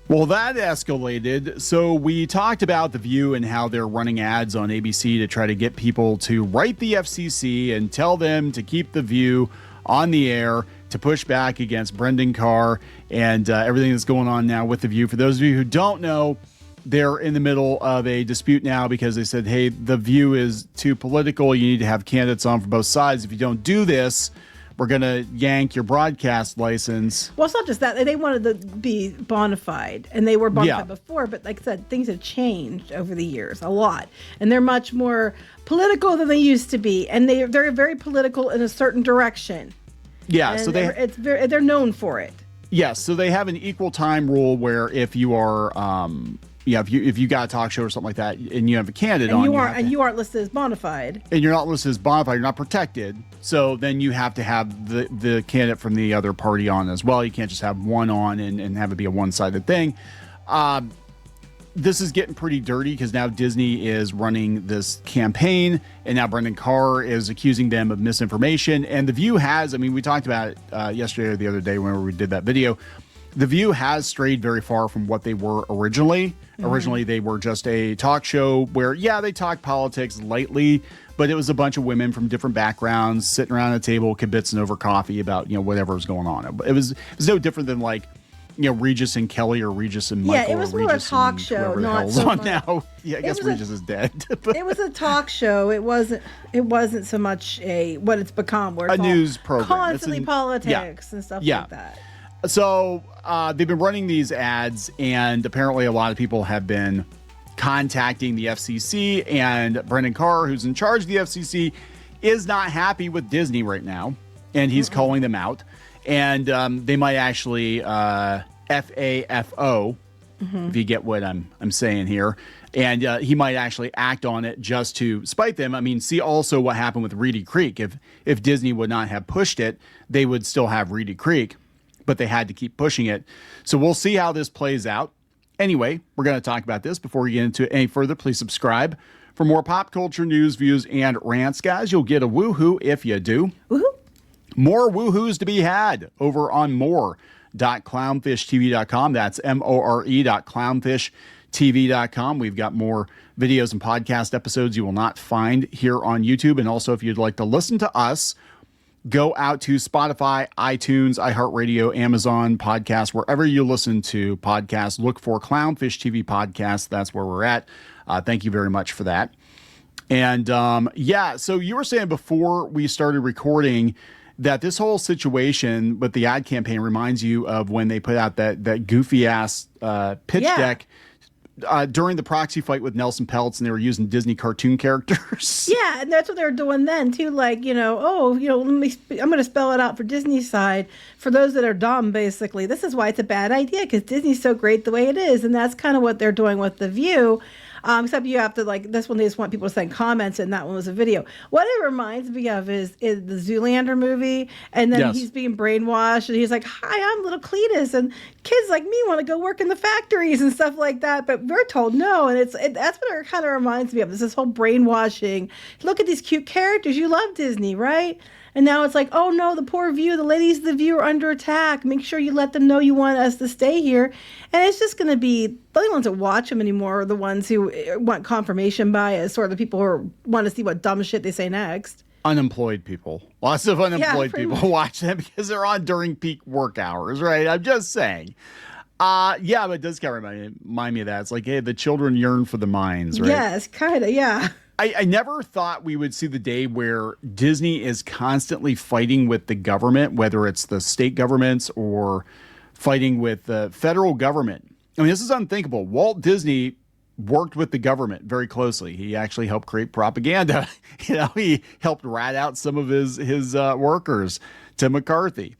Well, that escalated. So we talked about The View and how they're running ads on ABC to try to get people to write the FCC and tell them to keep The View on the air to push back against Brendan Carr and everything that's going on now with The View. For those of you who don't know, they're in the middle of a dispute now because they said, hey, The View is too political. You need to have candidates on for both sides. If you don't do this, we're going to yank your broadcast license. Well, it's not just that. They wanted to be bona fide, and they were bona fide before, but like I said, things have changed over the years a lot, and they're much more political than they used to be, and they're very political in a certain direction. Yeah, and so they're known for it. Yes, so they have an equal time rule where if you are if you got a talk show or something like that and you have a candidate and you aren't listed as bona fide. And you're not listed as bona fide, you're not protected. So then you have to have the candidate from the other party on as well. You can't just have one on and have it be a one-sided thing. This is getting pretty dirty because now Disney is running this campaign and now Brendan Carr is accusing them of misinformation. And The View has, we talked about it yesterday or the other day when we did that video. The View has strayed very far from what they were originally. Mm-hmm. Originally, they were just a talk show where, they talked politics lightly, but it was a bunch of women from different backgrounds sitting around a table, kibitzing over coffee about, whatever was going on. It was no different than Regis and Kelly or Regis and Michael. Yeah, it was more a talk show, not so much. Now. Yeah, I guess Regis is dead. It was a talk show. It wasn't so much what it's become, where it's a news program, constantly politics and stuff like that. So they've been running these ads, and apparently a lot of people have been contacting the FCC, and Brendan Carr, who's in charge of the FCC, is not happy with Disney right now, and he's calling them out. And they might actually FAFO, if you get what I'm saying here. And he might actually act on it just to spite them. See also what happened with Reedy Creek. If Disney would not have pushed it, they would still have Reedy Creek, but they had to keep pushing it. So we'll see how this plays out. Anyway, we're going to talk about this. Before we get into it any further, please subscribe for more pop culture news, views, and rants, guys. You'll get a woohoo if you do. Woohoo! More woohoos to be had over on more.clownfishtv.com. That's more.clownfishtv.com. We've got more videos and podcast episodes you will not find here on YouTube. And also, if you'd like to listen to us, go out to Spotify, iTunes, iHeartRadio, Amazon Podcasts, wherever you listen to podcasts. Look for Clownfish TV Podcast. That's where we're at. Thank you very much for that. And so you were saying before we started recording that this whole situation with the ad campaign reminds you of when they put out that goofy ass pitch deck during the proxy fight with Nelson Peltz, and they were using Disney cartoon characters. Yeah, and that's what they were doing then too. I'm going to spell it out for Disney's side. For those that are dumb, basically, this is why it's a bad idea, because Disney's so great the way it is, and that's kind of what they're doing with The View. Except you have to this one they just want people to send comments, and that one was a video. What it reminds me of is the Zoolander movie, and then he's being brainwashed, and he's like, "Hi, I'm little Cletus, and kids like me want to go work in the factories and stuff like that." But we're told no, and that's what it kind of reminds me of. This whole brainwashing. Look at these cute characters. You love Disney, right? And now it's like, oh no, the poor View, the ladies of The View are under attack. Make sure you let them know you want us to stay here. And it's just going to be, the only ones that watch them anymore are the ones who want confirmation bias, or the people who want to see what dumb shit they say next. Unemployed people. Lots of unemployed people watch them because they're on during peak work hours, right? I'm just saying. But it does kind of remind me of that. It's like, hey, the children yearn for the mines, right? Yes, kind of, yeah. I never thought we would see the day where Disney is constantly fighting with the government, whether it's the state governments or fighting with the federal government. This is unthinkable. Walt Disney worked with the government very closely. He actually helped create propaganda. He helped rat out some of his workers to McCarthy.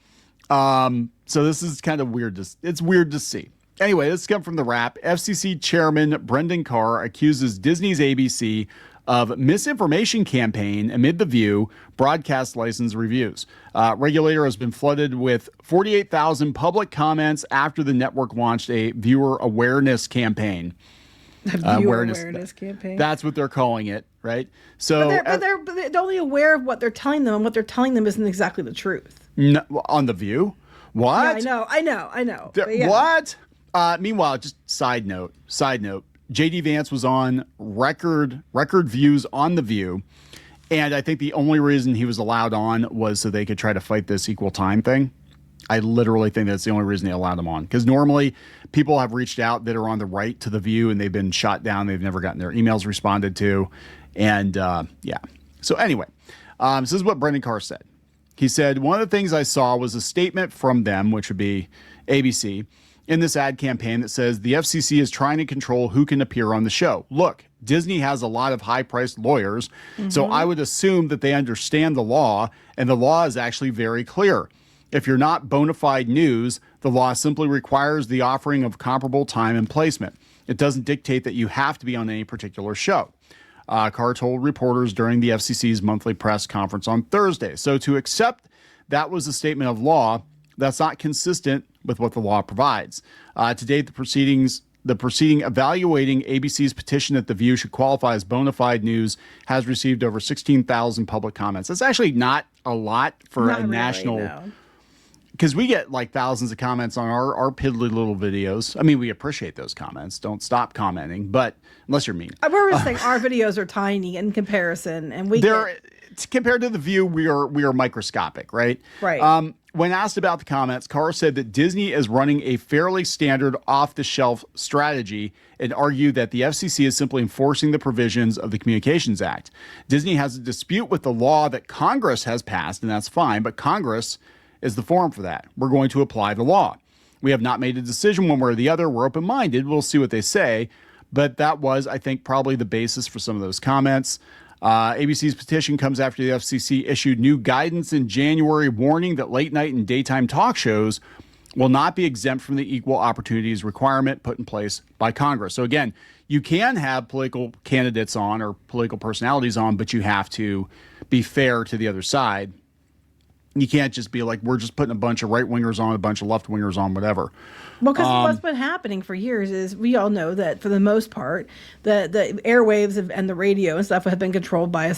So this is kind of weird. It's weird to see. Anyway, this comes from the Wrap. FCC Chairman Brendan Carr accuses Disney's ABC of misinformation campaign amid The View broadcast license reviews. Regulator has been flooded with 48,000 public comments after the network launched a viewer awareness campaign. Awareness campaign. That's what they're calling it, right? So, but they're only aware of what they're telling them, and what they're telling them isn't exactly the truth. No, on The View? What? Yeah, I know. What? Meanwhile, just side note, JD Vance was on record views on The View. And I think the only reason he was allowed on was so they could try to fight this equal time thing. I literally think that's the only reason they allowed him on. Because normally people have reached out that are on the right to The View and they've been shot down. They've never gotten their emails responded to. And yeah. So anyway, this is what Brendan Carr said. He said, one of the things I saw was a statement from them, which would be ABC, in this ad campaign that says the FCC is trying to control who can appear on the show. Look, Disney has a lot of high-priced lawyers, so I would assume that they understand the law, and the law is actually very clear. If you're not bona fide news, the law simply requires the offering of comparable time and placement. It doesn't dictate that you have to be on any particular show. Carr told reporters during the FCC's monthly press conference on Thursday. So to accept that was a statement of law, that's not consistent with what the law provides. To date, the proceeding evaluating ABC's petition that The View should qualify as bona fide news has received over 16,000 public comments. That's actually not a lot for a national, because we get like thousands of comments on our piddly little videos. I mean, we appreciate those comments. Don't stop commenting, but unless you're mean. We're just saying our videos are tiny in comparison, and compared to The View, we are microscopic, right? Right. When asked about the comments, Carr said that Disney is running a fairly standard off-the-shelf strategy and argued that the FCC is simply enforcing the provisions of the Communications Act. Disney has a dispute with the law that Congress has passed, and that's fine, but Congress is the forum for that. We're going to apply the law. We have not made a decision one way or the other. We're open-minded. We'll see what they say. But that was, I think, probably the basis for some of those comments. ABC's petition comes after the FCC issued new guidance in January warning that late night and daytime talk shows will not be exempt from the equal opportunities requirement put in place by Congress. So again, you can have political candidates on or political personalities on, but you have to be fair to the other side. You can't just be like, we're just putting a bunch of right-wingers on, a bunch of left-wingers on, whatever. Well, because what's been happening for years is we all know that for the most part, the airwaves and the radio and stuff have been controlled by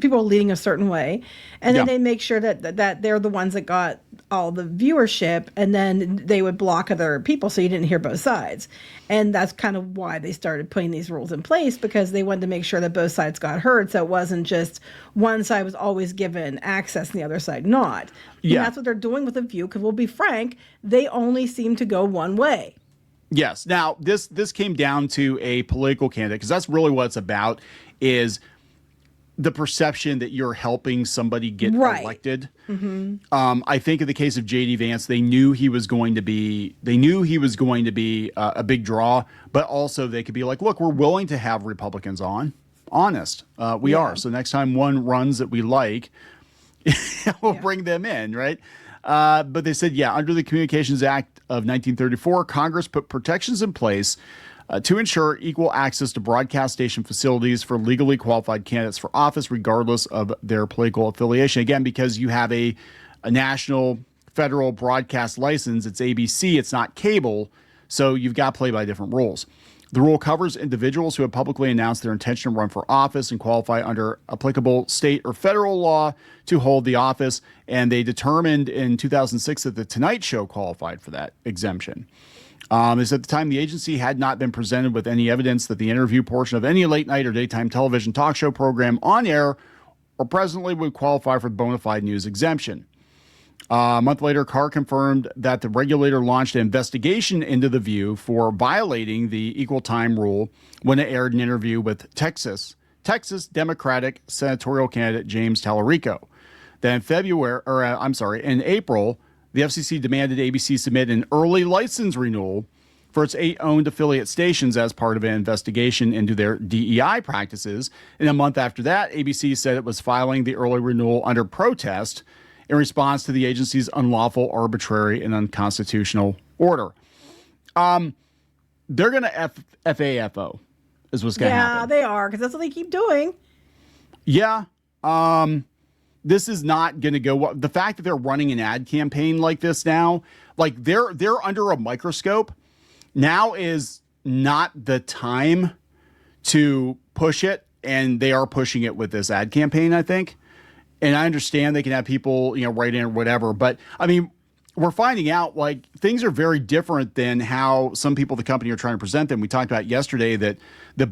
people leading a certain way. And then they make sure that they're the ones that got all the viewership, and then they would block other people so you didn't hear both sides. And that's kind of why they started putting these rules in place, because they wanted to make sure that both sides got heard. So it wasn't just one side was always given access and the other side not. Yeah. And that's what they're doing with The View, because we'll be frank, they only seem to go one way. Yes. Now, this came down to a political candidate, because that's really what it's about, is the perception that you're helping somebody get elected. Mm-hmm. I think in the case of JD Vance, they knew he was going to be a big draw, but also they could be like, look, we're willing to have Republicans on. Honest. We are. So next time one runs that we like, we'll bring them in, right? But they said, under the Communications Act of 1934, Congress put protections in place to ensure equal access to broadcast station facilities for legally qualified candidates for office, regardless of their political affiliation. Again, because you have a national federal broadcast license, it's ABC, it's not cable, so you've got to play by different rules. The rule covers individuals who have publicly announced their intention to run for office and qualify under applicable state or federal law to hold the office, and they determined in 2006 that The Tonight Show qualified for that exemption. Is at the time the agency had not been presented with any evidence that the interview portion of any late night or daytime television talk show program on air or presently would qualify for the bona fide news exemption. A month later, Carr confirmed that the regulator launched an investigation into The View for violating the equal time rule when it aired an interview with Texas Democratic senatorial candidate James Tallarico. Then in April, the FCC demanded ABC submit an early license renewal for its 8 owned affiliate stations as part of an investigation into their DEI practices. And a month after that, ABC said it was filing the early renewal under protest in response to the agency's unlawful, arbitrary, and unconstitutional order. They're going to FAFO is what's going to happen. Yeah, they are, because that's what they keep doing. Yeah. This is not going to go well. The fact that they're running an ad campaign like this now, like they're under a microscope. Now is not the time to push it, and they are pushing it with this ad campaign, I think. And I understand they can have people, write in or whatever, but I mean, we're finding out like things are very different than how some people at the company are trying to present them. We talked about yesterday that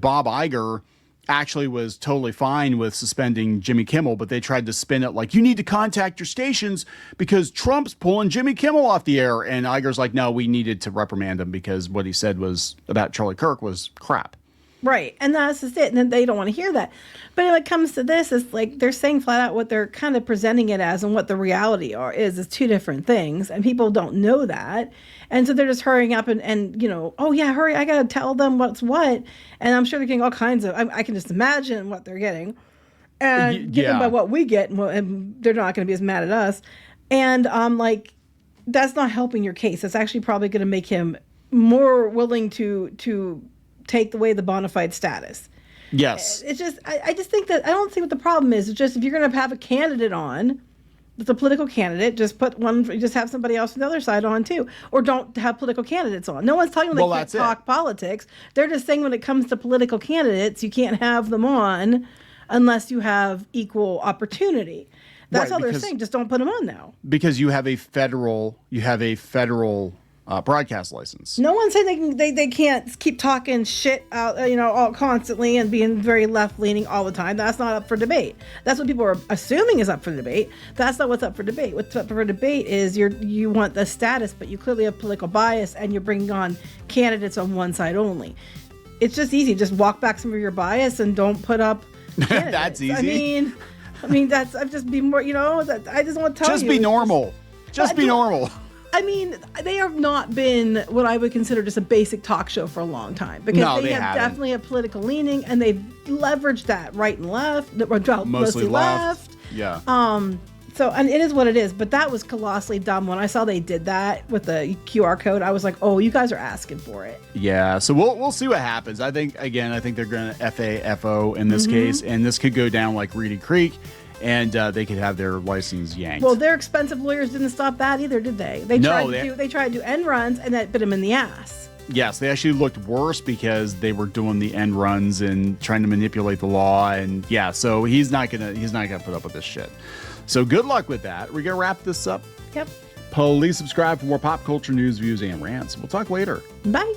Bob Iger actually was totally fine with suspending Jimmy Kimmel, but they tried to spin it like, you need to contact your stations because Trump's pulling Jimmy Kimmel off the air. And Iger's like, no, we needed to reprimand him because what he said was about Charlie Kirk was crap. Right. And that's just it. And then they don't want to hear that. But when it comes to this, it's like they're saying flat out what they're kind of presenting it as and what the reality is two different things. And people don't know that. And so they're just hurrying up and oh, yeah, hurry. I got to tell them what's what. And I'm sure they're getting all kinds of, I can just imagine what they're getting. And given by what we get, and they're not going to be as mad at us. And like, that's not helping your case. It's actually probably going to make him more willing to take away the bona fide status. Yes. It's just, I just think that, I don't see what the problem is. It's just, if you're going to have a candidate on, it's a political candidate, just have somebody else on the other side on too. Or don't have political candidates on. No one's talking about they can't talk politics. They're just saying when it comes to political candidates, you can't have them on unless you have equal opportunity. That's all they're saying. Just don't put them on now. Because you have a federal broadcast license. No one said they can't keep talking shit out, all constantly and being very left leaning all the time. That's not up for debate. That's what people are assuming is up for debate. That's not what's up for debate. What's up for debate is you want the status, but you clearly have political bias and you're bringing on candidates on one side only. It's just easy. Just walk back some of your bias and don't put up candidates. That's easy. I mean, I'd just be more, I just want to tell you. Just be normal. Just be normal. I mean, they have not been what I would consider just a basic talk show for a long time because they have definitely a political leaning and they've leveraged that right and left, mostly left. Yeah. So, and it is what it is, but that was colossally dumb. When I saw they did that with the QR code, I was like, oh, you guys are asking for it. Yeah. So we'll see what happens. I think they're going to FAFO in this case, and this could go down like Reedy Creek. And they could have their license yanked. Well, their expensive lawyers didn't stop that either, did they? They tried to do end runs, and that bit them in the ass. Yes, they actually looked worse because they were doing the end runs and trying to manipulate the law. And yeah, so he's not gonna put up with this shit. So good luck with that. We're gonna wrap this up. Yep. Please subscribe for more pop culture news, views, and rants. We'll talk later. Bye.